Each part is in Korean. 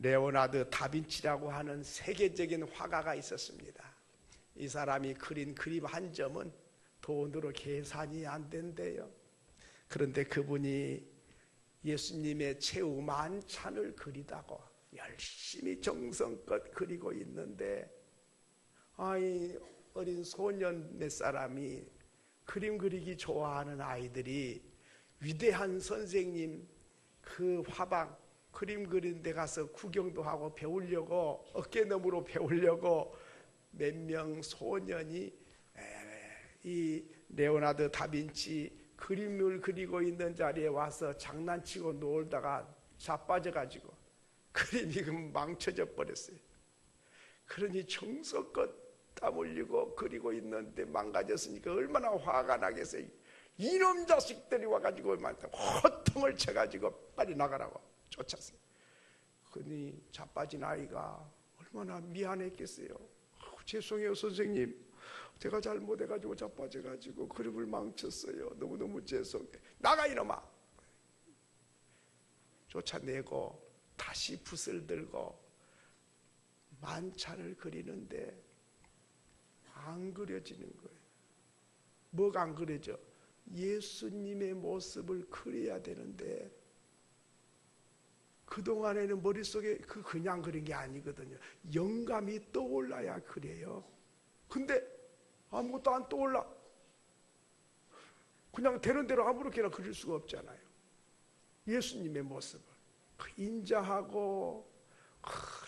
레오나르도 다빈치라고 하는 세계적인 화가가 있었습니다. 이 사람이 그린 그림 한 점은 돈으로 계산이 안 된대요. 그런데 그분이 예수님의 최후 만찬을 그리다고 열심히 정성껏 그리고 있는데, 아이 어린 소년 몇 사람이, 그림 그리기 좋아하는 아이들이 위대한 선생님 그 화방 그림 그린 데 가서 구경도 하고 배우려고, 어깨너머로 배우려고 몇 명 소년이 이 레오나르도 다빈치 그림을 그리고 있는 자리에 와서 장난치고 놀다가 자빠져가지고 그림이 망쳐져 버렸어요. 그러니 정성껏 땀 흘리고 그리고 있는데 망가졌으니까 얼마나 화가 나겠어요. 이놈 자식들이 와가지고 호통을 쳐가지고 빨리 나가라고 쫓았어요. 그러니 자빠진 아이가 얼마나 미안했겠어요. 죄송해요 선생님, 제가 잘못해가지고 자빠져가지고 그림을 망쳤어요. 너무너무 죄송해. 나가 이놈아. 쫓아내고 다시 붓을 들고 만찬을 그리는데 안 그려지는 거예요. 뭐가 안 그려져? 예수님의 모습을 그려야 되는데 그동안에는 머릿속에 그냥 그린 게 아니거든요. 영감이 떠올라야 그래요. 근데 아무것도 안 떠올라. 그냥 되는 대로 아무렇게나 그릴 수가 없잖아요. 예수님의 모습을 인자하고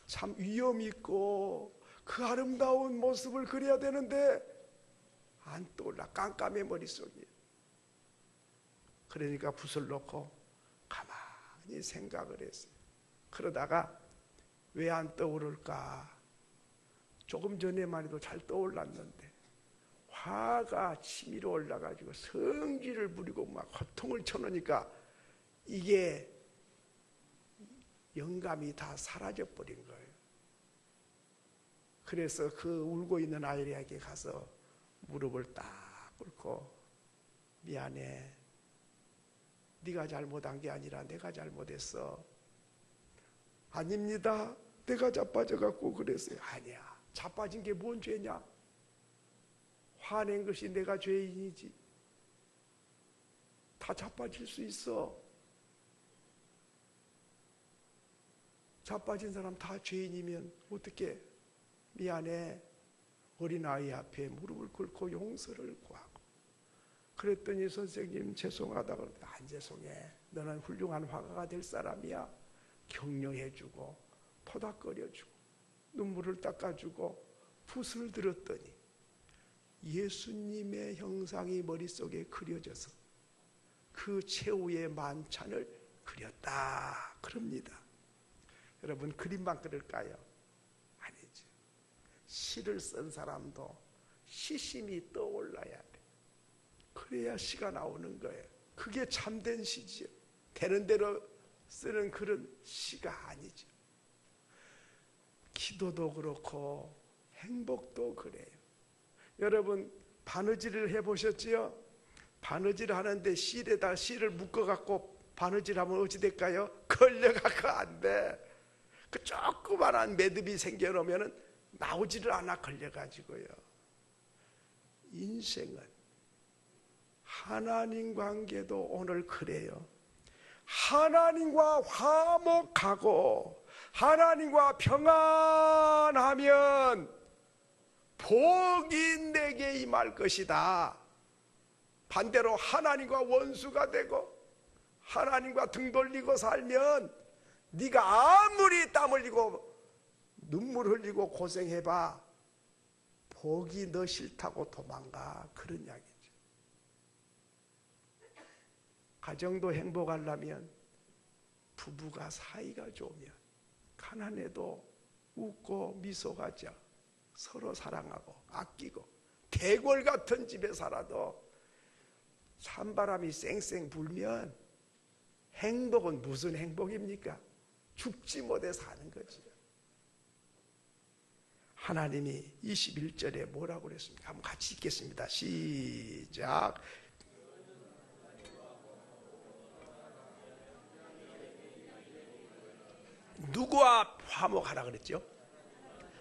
참 위엄 있고 그 아름다운 모습을 그려야 되는데 안 떠올라. 깜깜해 머릿속이. 그러니까 붓을 놓고 가만히 생각을 했어요. 그러다가 왜 안 떠오를까? 조금 전에만 해도 잘 떠올랐는데 화가 치밀어 올라가지고 성질을 부리고 막 호통을 쳐놓으니까 이게 영감이 다 사라져 버린 거예요. 그래서 그 울고 있는 아이에게 가서 무릎을 딱 꿇고, 미안해, 네가 잘못한 게 아니라 내가 잘못했어. 아닙니다, 내가 자빠져갖고 그랬어요. 아니야, 자빠진 게 뭔 죄냐? 화낸 것이 내가 죄인이지. 다 자빠질 수 있어. 자빠진 사람 다 죄인이면 어떻게? 미안해. 어린아이 앞에 무릎을 꿇고 용서를 구하고. 그랬더니 선생님 죄송하다고 그러더니 안 죄송해. 너는 훌륭한 화가가 될 사람이야. 격려해주고 토닥거려주고 눈물을 닦아주고 붓을 들었더니 예수님의 형상이 머릿속에 그려져서 그 최후의 만찬을 그렸다 그럽니다. 여러분, 그림만 그릴까요? 아니죠. 시를 쓴 사람도 시심이 떠올라야 돼. 그래야 시가 나오는 거예요. 그게 참된 시지요. 되는 대로 쓰는 그런 시가 아니죠. 기도도 그렇고 행복도 그래요. 여러분, 바느질을 해보셨지요? 바느질 하는데 실에다 실을 묶어갖고 바느질하면 어찌 될까요? 걸려갖고 안 돼. 그 조그만한 매듭이 생겨놓으면 나오지를 않아, 걸려가지고요. 인생은 하나님 관계도 오늘 그래요. 하나님과 화목하고 하나님과 평안하면 복이 내게 임할 것이다. 반대로 하나님과 원수가 되고 하나님과 등 돌리고 살면 네가 아무리 땀 흘리고 눈물 흘리고 고생해봐, 복이 너 싫다고 도망가. 그런 이야기죠. 가정도 행복하려면 부부가 사이가 좋으면 가난해도 웃고 미소가 져 서로 사랑하고 아끼고, 대궐 같은 집에 살아도 찬바람이 쌩쌩 불면 행복은 무슨 행복입니까? 죽지 못해 사는 거지. 하나님이 21절에 뭐라고 그랬습니까? 한번 같이 읽겠습니다. 시작. 누구와 화목하라 그랬죠?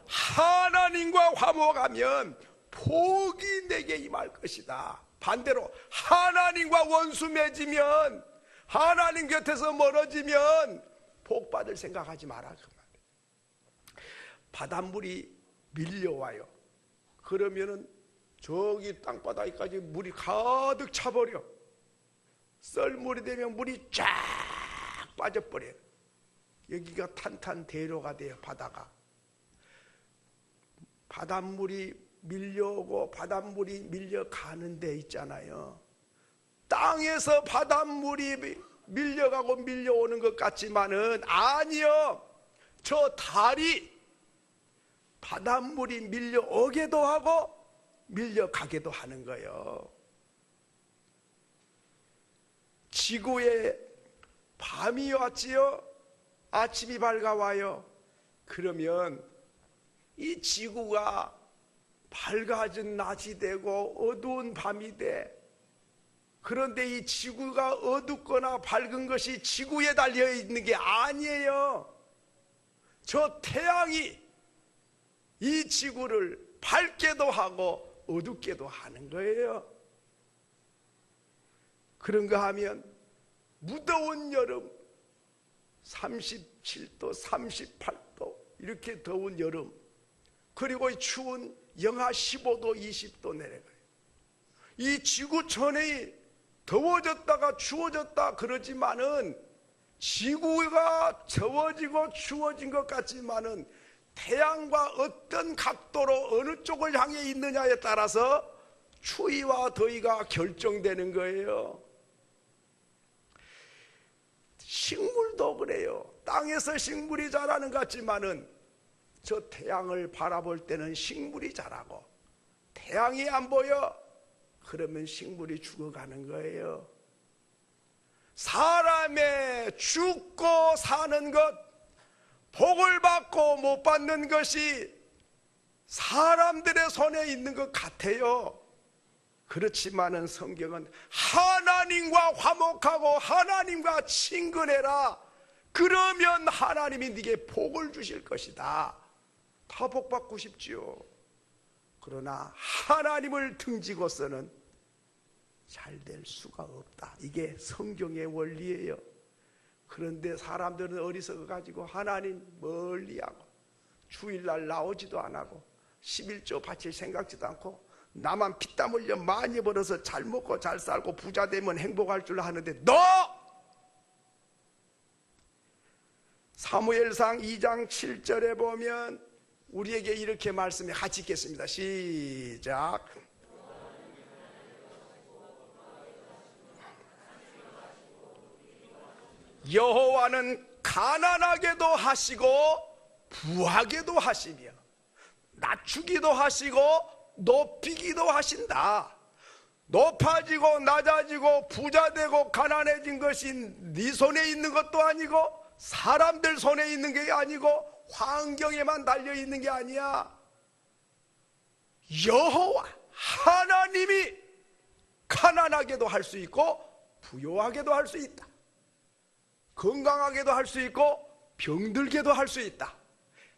하나님과 화목하면 복이 내게 임할 것이다. 반대로 하나님과 원수 맺으면, 하나님 곁에서 멀어지면 복 받을 생각하지 마라 그 말이에요. 바닷물이 밀려와요. 그러면은 저기 땅바닥까지 물이 가득 차버려. 썰물이 되면 물이 쫙 빠져버려요. 여기가 탄탄대로가 돼요. 바다가. 바닷물이 밀려오고 바닷물이 밀려가는 데 있잖아요. 땅에서 바닷물이 밀려가고 밀려오는 것 같지만은 아니요, 저 달이 바닷물이 밀려오게도 하고 밀려가게도 하는 거예요. 지구에 밤이 왔지요, 아침이 밝아와요. 그러면 이 지구가 밝아진 낮이 되고 어두운 밤이 돼. 그런데 이 지구가 어둡거나 밝은 것이 지구에 달려 있는 게 아니에요. 저 태양이 이 지구를 밝게도 하고 어둡게도 하는 거예요. 그런가 하면 무더운 여름 37도 38도 이렇게 더운 여름, 그리고 추운 영하 15도 20도 내려가요. 이 지구 전에 더워졌다가 추워졌다 그러지만은 지구가 더워지고 추워진 것 같지만은 태양과 어떤 각도로 어느 쪽을 향해 있느냐에 따라서 추위와 더위가 결정되는 거예요. 식물도 그래요. 땅에서 식물이 자라는 것 같지만은 저 태양을 바라볼 때는 식물이 자라고, 태양이 안 보여 그러면 식물이 죽어가는 거예요. 사람의 죽고 사는 것, 복을 받고 못 받는 것이 사람들의 손에 있는 것 같아요. 그렇지만은 성경은 하나님과 화목하고 하나님과 친근해라. 그러면 하나님이 네게 복을 주실 것이다. 다 복 받고 싶지요. 그러나 하나님을 등지고서는 잘 될 수가 없다. 이게 성경의 원리예요. 그런데 사람들은 어리석어 가지고 하나님 멀리하고 주일날 나오지도 안 하고 11조 바칠 생각지도 않고 나만 피땀 흘려 많이 벌어서 잘 먹고 잘 살고 부자 되면 행복할 줄 아는데, 너! 사무엘상 2장 7절에 보면 우리에게 이렇게 말씀해, 같이 읽겠습니다. 시작. 여호와는 가난하게도 하시고 부하게도 하시며 낮추기도 하시고 높이기도 하신다. 높아지고 낮아지고 부자되고 가난해진 것이 네 손에 있는 것도 아니고 사람들 손에 있는 게 아니고 환경에만 달려있는 게 아니야. 여호와 하나님이 가난하게도 할 수 있고 부요하게도 할 수 있다. 건강하게도 할 수 있고 병들게도 할 수 있다.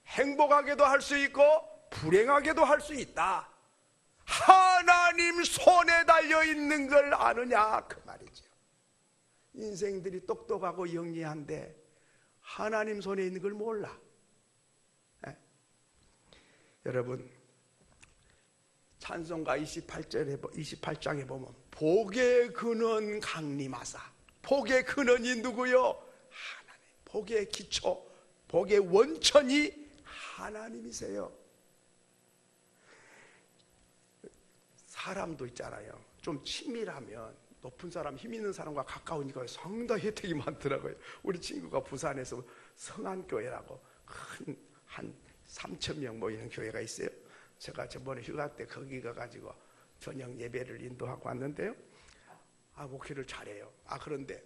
행복하게도 할 수 있고 불행하게도 할 수 있다. 하나님 손에 달려있는 걸 아느냐 그 말이죠. 인생들이 똑똑하고 영리한데 하나님 손에 있는 걸 몰라. 여러분, 찬송가 28장에 보면 복의 근원 강림하사. 복의 근원이 누구요? 하나님. 복의 기초, 복의 원천이 하나님이세요. 사람도 있잖아요. 좀 친밀하면 높은 사람, 힘 있는 사람과 가까우니까 상당히 혜택이 많더라고요. 우리 친구가 부산에서 성안교회라고 한 3,000명 모이는 교회가 있어요. 제가 저번에 휴가 때 거기 가가지고 저녁 예배를 인도하고 왔는데요. 목회를 잘해요. 그런데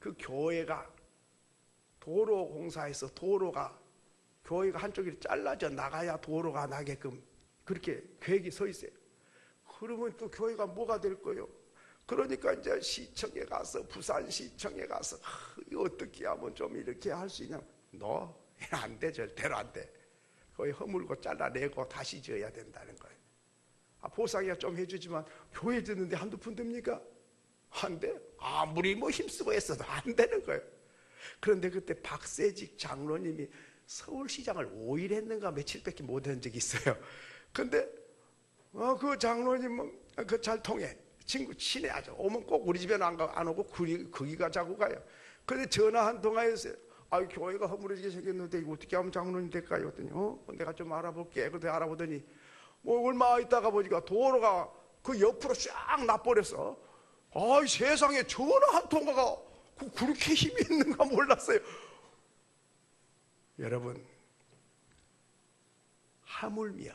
그 교회가 도로 공사해서 교회가 한쪽이 잘라져 나가야 도로가 나게끔 그렇게 계획이 서 있어요. 그러면 또 교회가 뭐가 될 거예요? 그러니까 이제 시청에 가서, 부산시청에 가서 이거 어떻게 하면 좀 이렇게 할 수 있냐? 너 안 돼, 절대로 안 돼. 거의 허물고 잘라내고 다시 지어야 된다는 거예요. 보상이야 좀 해주지만 교회 듣는데 한두 푼 듭니까? 안 돼. 아무리 뭐 힘쓰고 했어도 안 되는 거예요. 그런데 그때 박세직 장로님이 서울시장을 5일 했는가 며칠밖에 못 한 적이 있어요. 근데 그 장로님은 그 잘 통해. 친구 친해 아주. 오면 꼭 우리 집에는 안 오고 거기 가자고 가요. 근데 전화 한 통화 했어요. 교회가 허물어지게 생겼는데 이거 어떻게 하면 장로님 될까요? 했더니 내가 좀 알아볼게. 그런데 알아보더니 뭐 얼마 있다가 보니까 도로가 그 옆으로 쫙 나버렸어. 세상에 전화 한 통화가 그렇게 힘이 있는가 몰랐어요. 여러분, 하물며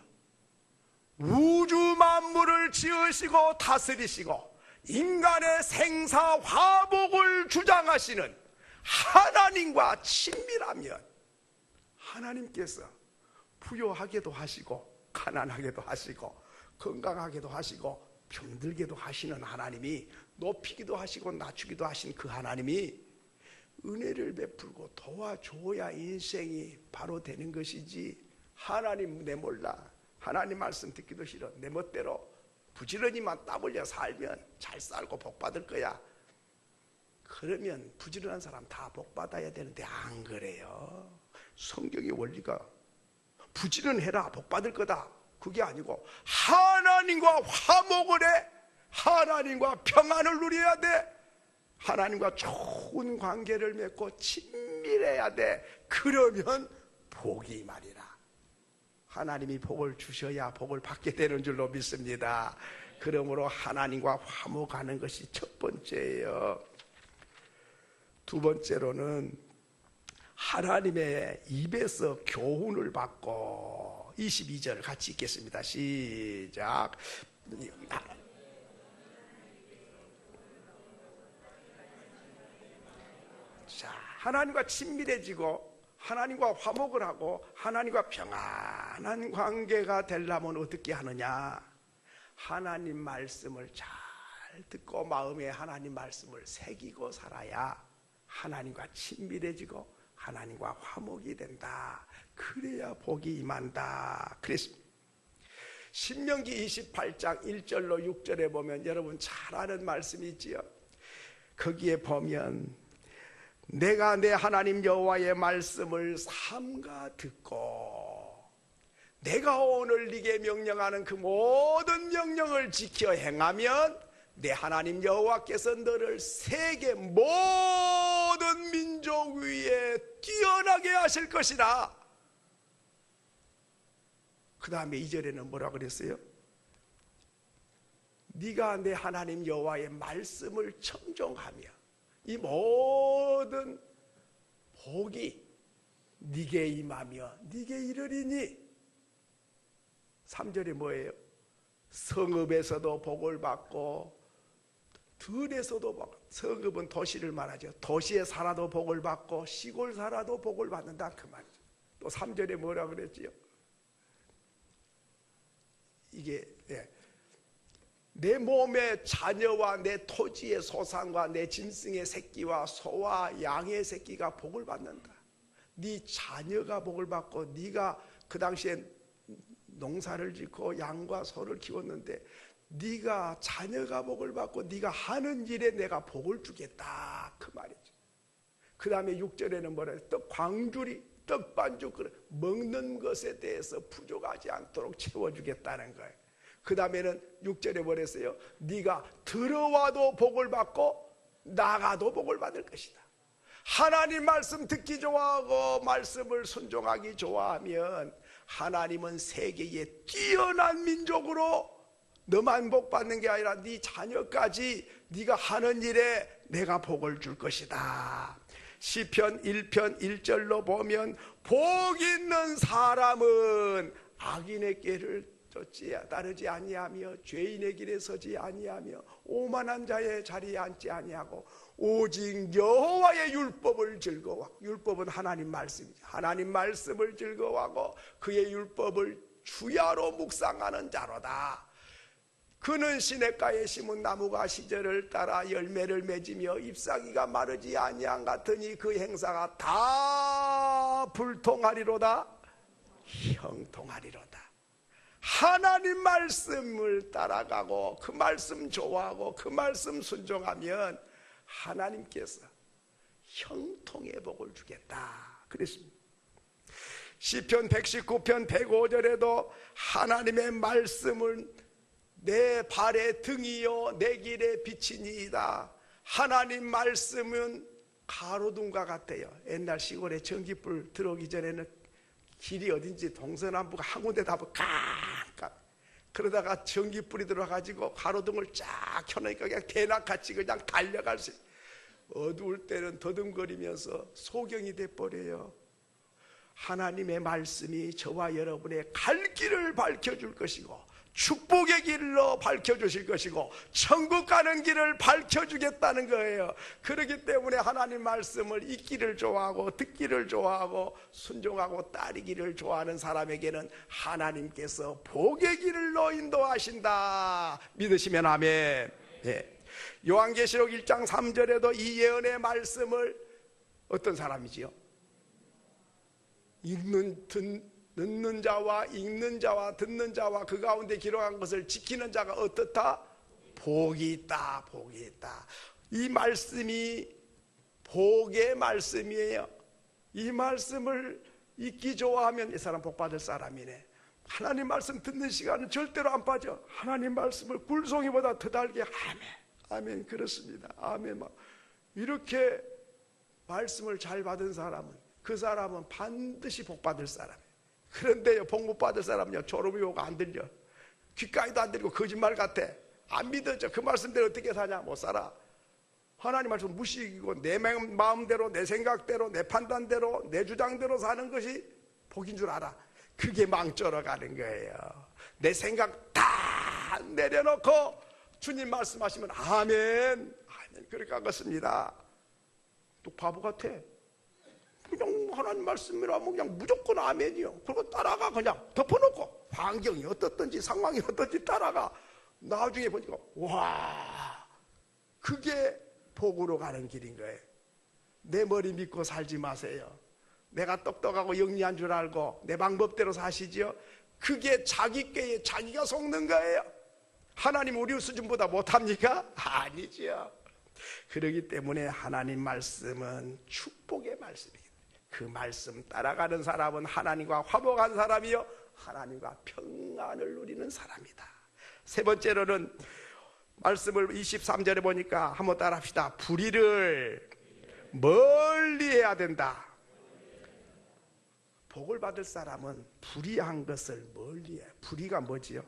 우주 만물을 지으시고 다스리시고 인간의 생사 화복을 주장하시는 하나님과 친밀하면 하나님께서 부유하게도 하시고 가난하게도 하시고 건강하게도 하시고 병들게도 하시는 하나님이, 높이기도 하시고 낮추기도 하신 그 하나님이 은혜를 베풀고 도와줘야 인생이 바로 되는 것이지, 하나님 내몰라, 하나님 말씀 듣기도 싫어, 내 멋대로 부지런히만 땀 흘려 살면 잘 살고 복 받을 거야. 그러면 부지런한 사람 다 복 받아야 되는데 안 그래요. 성경의 원리가 부지런해라 복 받을 거다 그게 아니고, 하나님과 화목을 해, 하나님과 평안을 누려야 돼, 하나님과 좋은 관계를 맺고 친밀해야 돼. 그러면 복이 말이라. 하나님이 복을 주셔야 복을 받게 되는 줄로 믿습니다. 그러므로 하나님과 화목하는 것이 첫 번째예요. 두 번째로는 하나님의 입에서 교훈을 받고, 22절 같이 읽겠습니다. 시작. 자, 하나님과 친밀해지고 하나님과 화목을 하고 하나님과 평안한 관계가 되려면 어떻게 하느냐? 하나님 말씀을 잘 듣고 마음에 하나님 말씀을 새기고 살아야 하나님과 친밀해지고 하나님과 화목이 된다. 그래야 복이 임한다. 그랬습니다. 신명기 28장 1절로 6절에 보면 여러분 잘 아는 말씀이 있지요. 거기에 보면 내가 내 하나님 여호와의 말씀을 삼가 듣고 내가 오늘 네게 명령하는 그 모든 명령을 지켜 행하면 내 하나님 여호와께서 너를 세계 모든 민족 위에 뛰어나게 하실 것이라. 그 다음에 2절에는 뭐라 그랬어요? 네가 내 하나님 여호와의 말씀을 청종하며 이 모든 복이 네게 임하며 네게 이르리니. 3절에 뭐예요? 성읍에서도 복을 받고 들에서도 복. 성읍은 도시를 말하죠. 도시에 살아도 복을 받고 시골 살아도 복을 받는다 그 말이죠. 또 3절에 뭐라 그랬지요? 이게 내 몸의 자녀와 내 토지의 소산과 내 짐승의 새끼와 소와 양의 새끼가 복을 받는다. 네 자녀가 복을 받고, 네가 그 당시에 농사를 짓고 양과 소를 키웠는데 네가 자녀가 복을 받고 네가 하는 일에 내가 복을 주겠다 그 말이죠. 그 다음에 6절에는 뭐라 해요? 떡 광주리 떡반죽 먹는 것에 대해서 부족하지 않도록 채워주겠다는 거예요. 그 다음에는 6절에 뭐랬어요? 네가 들어와도 복을 받고 나가도 복을 받을 것이다. 하나님 말씀 듣기 좋아하고 말씀을 순종하기 좋아하면 하나님은 세계에 뛰어난 민족으로 너만 복 받는 게 아니라 네 자녀까지 네가 하는 일에 내가 복을 줄 것이다. 시편 1편 1절로 보면 복 있는 사람은 악인의 길을 따르지 아니하며 죄인의 길에 서지 아니하며 오만한 자의 자리에 앉지 아니하고 오직 여호와의 율법을 즐거워하고, 율법은 하나님 말씀이죠. 하나님 말씀을 즐거워하고 그의 율법을 주야로 묵상하는 자로다. 그는 시냇가에 심은 나무가 시절을 따라 열매를 맺으며 잎사귀가 마르지 아니한 같으니 그 행사가 다 불통하리로다, 형통하리로다. 하나님 말씀을 따라가고 그 말씀 좋아하고 그 말씀 순종하면 하나님께서 형통의 복을 주겠다 그랬습니다. 시편 119편 105절에도 하나님의 말씀을 내 발의 등이요 내 길의 빛이니이다. 하나님 말씀은 가로등과 같아요. 옛날 시골에 전기불 들어오기 전에는 길이 어딘지 동서남북 한 군데 다 깜깜. 그러다가 전기불이 들어가지고 가로등을 쫙 켜놓으니까 그냥 대낮같이 그냥 달려갈 수 있어요. 어두울 때는 더듬거리면서 소경이 돼버려요. 하나님의 말씀이 저와 여러분의 갈 길을 밝혀줄 것이고 축복의 길로 밝혀주실 것이고 천국 가는 길을 밝혀주겠다는 거예요. 그렇기 때문에 하나님 말씀을 읽기를 좋아하고 듣기를 좋아하고 순종하고 따르기를 좋아하는 사람에게는 하나님께서 복의 길로 인도하신다. 믿으시면 아멘. 예. 요한계시록 1장 3절에도 이 예언의 말씀을 어떤 사람이지요? 듣는 자와 읽는 자와 듣는 자와 그 가운데 기록한 것을 지키는 자가 어떻다? 복이 있다, 복이 있다. 이 말씀이 복의 말씀이에요. 이 말씀을 읽기 좋아하면 이 사람 복 받을 사람이네. 하나님 말씀 듣는 시간은 절대로 안 빠져. 하나님 말씀을 굴송이보다 더 달게. 아멘, 아멘. 그렇습니다. 아멘. 이렇게 말씀을 잘 받은 사람은 그 사람은 반드시 복 받을 사람이에요. 그런데요, 복 못 받을 사람은요, 졸음이 오고 안 들려. 귓가에도 안 들리고 거짓말 같아. 안 믿어져. 그 말씀대로 어떻게 사냐? 못 살아. 하나님 말씀 무시이고 내 마음대로, 내 생각대로, 내 판단대로, 내 주장대로 사는 것이 복인 줄 알아. 그게 망쳐러 가는 거예요. 내 생각 다 내려놓고 주님 말씀하시면 아멘, 아멘. 그렇게 하겠습니다. 또 바보 같아. 그냥 하나님 말씀이라면 그냥 무조건 아멘이요. 그리고 따라가. 그냥 덮어놓고 환경이 어떻든지 상황이 어떻든지 따라가. 나중에 보니까 와, 그게 복으로 가는 길인 거예요. 내 머리 믿고 살지 마세요. 내가 똑똑하고 영리한 줄 알고 내 방법대로 사시지요. 그게 자기 꾀에 자기가 속는 거예요. 하나님 우리 수준보다 못합니까? 아니지요. 그렇기 때문에 하나님 말씀은 축복의 말씀이에요. 그 말씀 따라가는 사람은 하나님과 화목한 사람이요 하나님과 평안을 누리는 사람이다. 세 번째로는 말씀을 23절에 보니까 한번 따라 합시다. 불의를 멀리해야 된다. 복을 받을 사람은 불의한 것을 멀리해. 불의가 뭐지요?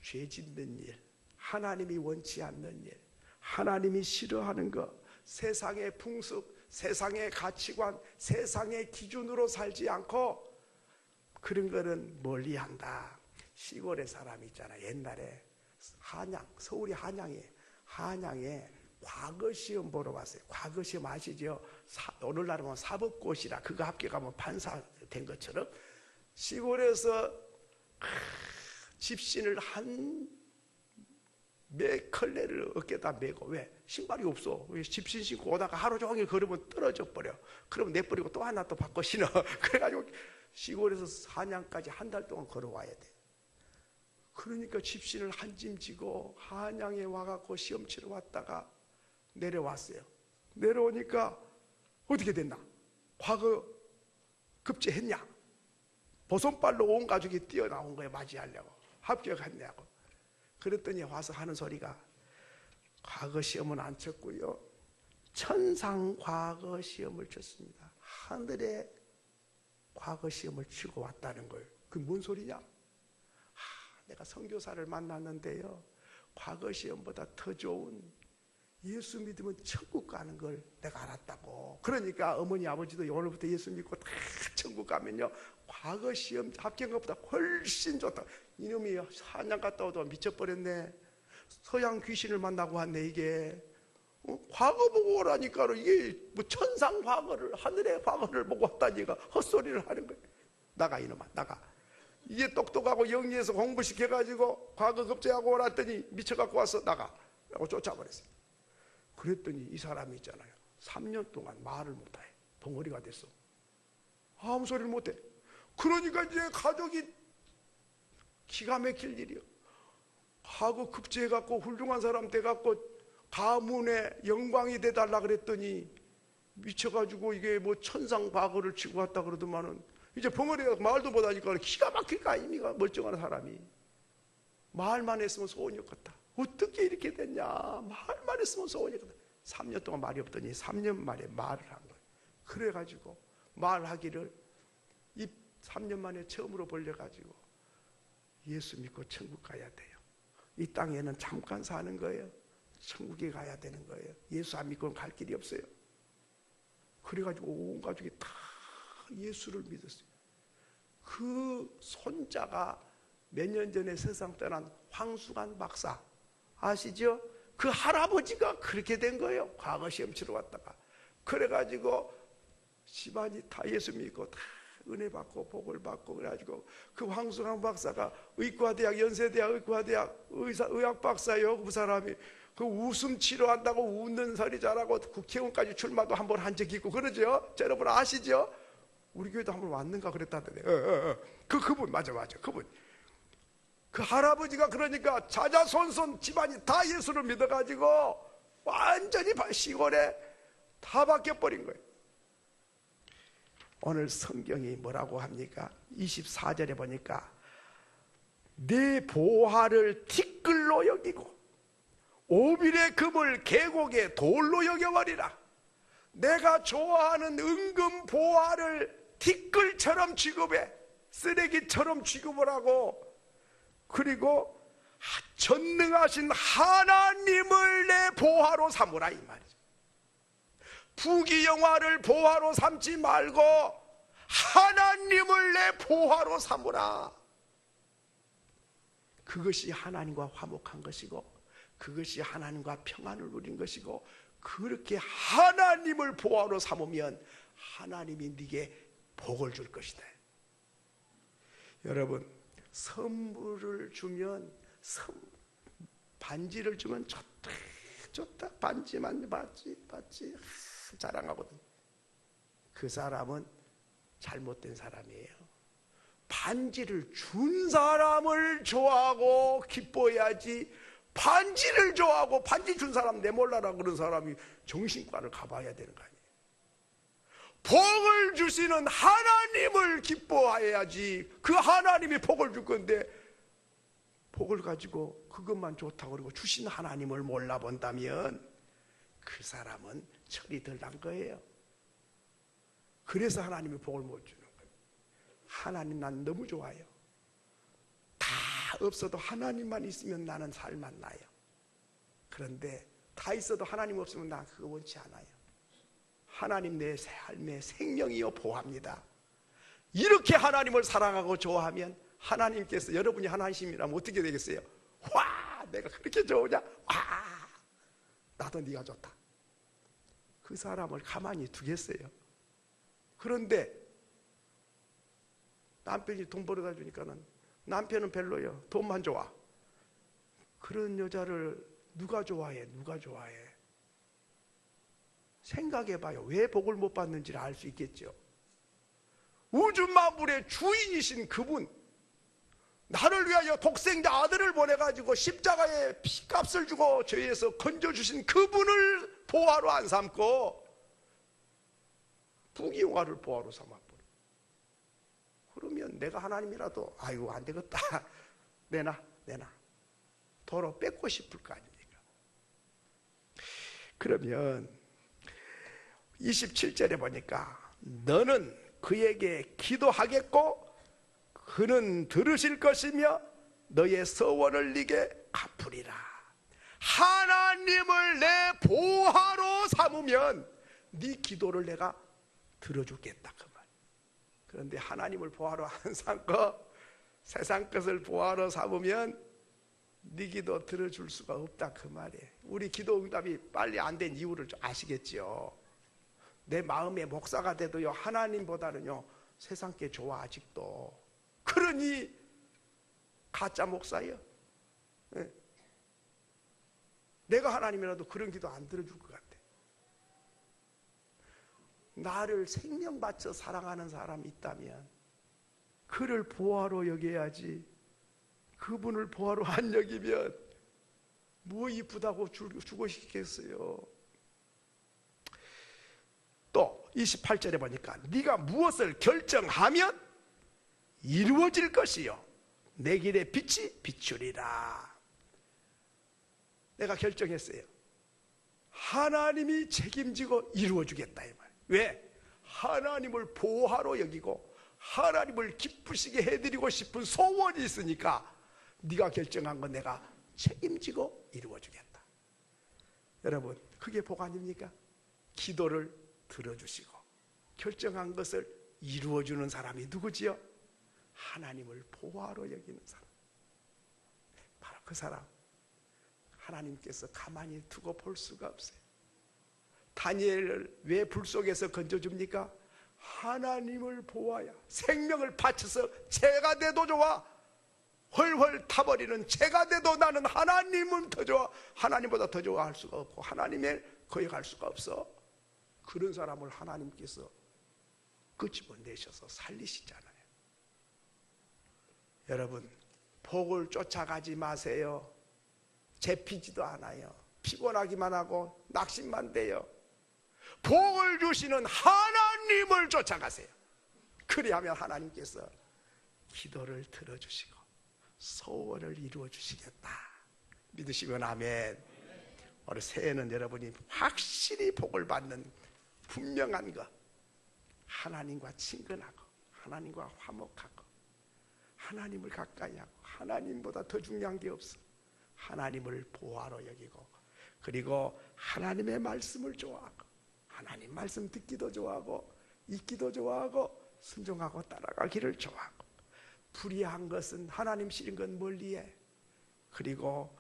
죄 짓는 일, 하나님이 원치 않는 일, 하나님이 싫어하는 것, 세상의 풍습, 세상의 가치관, 세상의 기준으로 살지 않고 그런 거는 멀리한다. 시골의 사람이 있잖아. 옛날에 한양, 서울이 한양에 과거 시험 보러 왔어요. 과거 시험 아시죠? 오늘날 보면 사법고시라 그거 합격하면 판사 된 것처럼 시골에서 집신을 한 몇 컬레를 어깨에다 메고, 왜? 신발이 없어. 집신 신고 오다가 하루 종일 걸으면 떨어져 버려. 그러면 내버리고 또 하나 또 바꿔 신어. 그래가지고 시골에서 한양까지 한 달 동안 걸어와야 돼. 그러니까 집신을 한 짐 지고 한양에 와갖고 시험 치러 왔다가 내려왔어요. 내려오니까 어떻게 됐나? 과거 급제했냐? 보선발로 온 가족이 뛰어나온 거예요. 맞이하려고. 합격했냐고. 그랬더니 와서 하는 소리가 과거 시험은 안 쳤고요, 천상 과거 시험을 쳤습니다. 하늘에 과거 시험을 치고 왔다는 거예요. 그게 뭔 소리냐? 내가 선교사를 만났는데요, 과거 시험보다 더 좋은 예수 믿으면 천국 가는 걸 내가 알았다고. 그러니까 어머니 아버지도 오늘부터 예수 믿고 다 천국 가면요 과거 시험 합격한 것보다 훨씬 좋다. 이놈이 한양 갔다 오다 미쳐버렸네. 서양 귀신을 만나고 왔네. 이게 과거 보고 오라니까 이게 뭐 천상 과거를, 하늘의 과거를 보고 왔다니까 헛소리를 하는 거예요. 나가 이놈아, 나가. 이게 똑똑하고 영리해서 공부시켜가지고 과거 급제하고 오랐더니 미쳐갖고 와서 나가 라고 쫓아버렸어요. 그랬더니 이 사람이 있잖아요, 3년 동안 말을 못해. 벙어리가 됐어. 아무 소리를 못해. 그러니까 이제 가족이 기가 막힐 일이요. 하고 급제해갖고 훌륭한 사람 돼갖고 가문의 영광이 돼달라 그랬더니 미쳐가지고 이게 뭐 천상과거를 치고 왔다 그러더만은 이제 벙어리가 말도 못하니까 기가 막힐 거 아닙니까? 멀쩡한 사람이. 말만 했으면 소원이었겠다. 어떻게 이렇게 됐냐. 말만 했으면 소원이었겠다. 3년 동안 말이 없더니 3년 만에 말을 한 거예요. 그래가지고 말하기를 이 3년 만에 처음으로 벌려가지고 예수 믿고 천국 가야 돼요. 이 땅에는 잠깐 사는 거예요. 천국에 가야 되는 거예요. 예수 안 믿고는 갈 길이 없어요. 그래가지고 온 가족이 다 예수를 믿었어요. 그 손자가 몇 년 전에 세상 떠난 황수관 박사 아시죠? 그 할아버지가 그렇게 된 거예요. 과거 시험 치러 왔다가. 그래가지고 집안이 다 예수 믿고 다 은혜 받고 복을 받고 그래가지고 그 황수관 박사가 의과대학 연세대학 의과대학 의학 박사요. 그 사람이 그 웃음 치료한다고 웃는 소리 잘하고 국회의원까지 출마도 한 번 한 적이 있고 그러죠. 여러분 아시죠? 우리 교회도 한 번 왔는가 그랬다던데. 그분 맞아 그분. 그 할아버지가 그러니까 자자손손 집안이 다 예수를 믿어가지고 완전히 시골에 다 바뀌어버린 거예요. 오늘 성경이 뭐라고 합니까? 24절에 보니까 내 보화를 티끌로 여기고 오빌의 금을 계곡의 돌로 여겨버리라. 내가 좋아하는 은금 보화를 티끌처럼 취급해. 쓰레기처럼 취급을 하고, 그리고 전능하신 하나님을 내 보화로 삼으라 이 말이죠. 부귀영화를 보화로 삼지 말고 하나님을 내 보화로 삼으라. 그것이 하나님과 화목한 것이고, 그것이 하나님과 평안을 누린 것이고, 그렇게 하나님을 보화로 삼으면 하나님이 네게 복을 줄 것이다. 여러분, 선물을 주면 반지를 주면 좋다 반지만 받지 자랑하거든. 그 사람은 잘못된 사람이에요. 반지를 준 사람을 좋아하고 기뻐해야지, 반지를 좋아하고 반지 준 사람 내몰라라 그런 사람이 정신과를 가봐야 되는 거 아니에요. 복을 주시는 하나님을 기뻐해야지. 그 하나님이 복을 줄 건데 복을 가지고 그것만 좋다고 그러고 주신 하나님을 몰라본다면 그 사람은 철이 덜 난 거예요. 그래서 하나님이 복을 못 주는 거예요. 하나님 난 너무 좋아요. 다 없어도 하나님만 있으면 나는 살만 나요. 그런데 다 있어도 하나님 없으면 난 그거 원치 않아요. 하나님 내 삶의 생명이요 보합니다. 이렇게 하나님을 사랑하고 좋아하면 하나님께서, 여러분이 하나님이라면 어떻게 되겠어요? 와, 내가 그렇게 좋으냐? 와, 나도 네가 좋다. 그 사람을 가만히 두겠어요? 그런데 남편이 돈 벌어다 주니까는 남편은 별로요. 돈만 좋아. 그런 여자를 누가 좋아해? 누가 좋아해? 생각해봐요. 왜 복을 못 받는지를 알 수 있겠죠. 우주 만물의 주인이신 그분, 나를 위하여 독생자 아들을 보내가지고 십자가에 피값을 주고 죄에서 건져주신 그분을 보화로 안 삼고 부귀영화를 보화로 삼아버려. 그러면 내가 하나님이라도 아이고 안 되겠다, 내놔 도로 뺏고 싶을 거 아닙니까? 그러면 27절에 보니까 너는 그에게 기도하겠고 그는 들으실 것이며 너의 서원을 네게 갚으리라. 하나님을 내 보화로 삼으면 네 기도를 내가 들어주겠다 그 말. 그런데 하나님을 보화로 안 삼고 세상 것을 보화로 삼으면 네 기도 들어줄 수가 없다 그 말이에요. 우리 기도 응답이 빨리 안 된 이유를 아시겠죠? 내 마음의 목사가 돼도요, 하나님보다는요 세상 게 좋아. 아직도 그러니 가짜 목사예요. 예. 내가 하나님이라도 그런 기도 안 들어줄 것 같아. 나를 생명 바쳐 사랑하는 사람이 있다면 그를 보화로 여겨야지. 그분을 보화로 안 여기면 뭐 이쁘다고 죽어시겠어요. 또 28절에 보니까 네가 무엇을 결정하면 이루어질 것이요 내 길의 빛이 비추리라. 내가 결정했어요. 하나님이 책임지고 이루어주겠다 이 말. 왜? 하나님을 보화로 여기고 하나님을 기쁘시게 해드리고 싶은 소원이 있으니까 네가 결정한 건 내가 책임지고 이루어주겠다. 여러분, 그게 복 아닙니까? 기도를 들어주시고 결정한 것을 이루어주는 사람이 누구지요? 하나님을 보화로 여기는 사람. 바로 그 사람. 하나님께서 가만히 두고 볼 수가 없어요. 다니엘을 왜 불 속에서 건져줍니까? 하나님을 보아야 생명을 바쳐서 죄가 돼도 좋아, 헐헐 타버리는 죄가 돼도 나는 하나님은 더 좋아, 하나님보다 더 좋아할 수가 없고 하나님에 거역할 수가 없어. 그런 사람을 하나님께서 끄집어내셔서 살리시잖아요. 여러분, 복을 쫓아가지 마세요. 잡히지도 않아요. 피곤하기만 하고 낙심만 돼요. 복을 주시는 하나님을 쫓아가세요. 그리하면 하나님께서 기도를 들어주시고 소원을 이루어 주시겠다. 믿으시면 아멘. 오늘 새해는 여러분이 확실히 복을 받는 분명한 것, 하나님과 친근하고 하나님과 화목하고 하나님을 가까이 하고 하나님보다 더 중요한 게 없어. 하나님을 보화로 여기고 그리고 하나님의 말씀을 좋아하고 하나님 말씀 듣기도 좋아하고 읽기도 좋아하고 순종하고 따라가기를 좋아하고 불의한 것은 하나님 싫은 건 멀리해. 그리고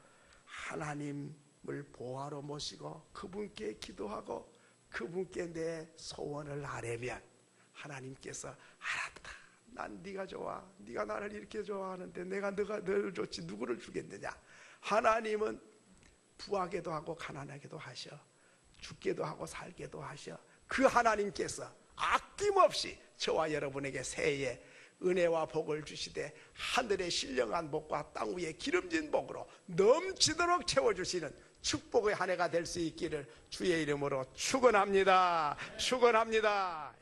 하나님을 보화로 모시고 그분께 기도하고 그분께 내 소원을 아뢰면 하나님께서 알았다. 난 네가 좋아. 네가 나를 이렇게 좋아하는데 내가 너를 좋지 누구를 주겠느냐. 하나님은 부하게도 하고 가난하게도 하셔. 죽게도 하고 살게도 하셔. 그 하나님께서 아낌없이 저와 여러분에게 새해에 은혜와 복을 주시되 하늘의 신령한 복과 땅 위에 기름진 복으로 넘치도록 채워주시는 축복의 한 해가 될 수 있기를 주의 이름으로 축원합니다. 축원합니다.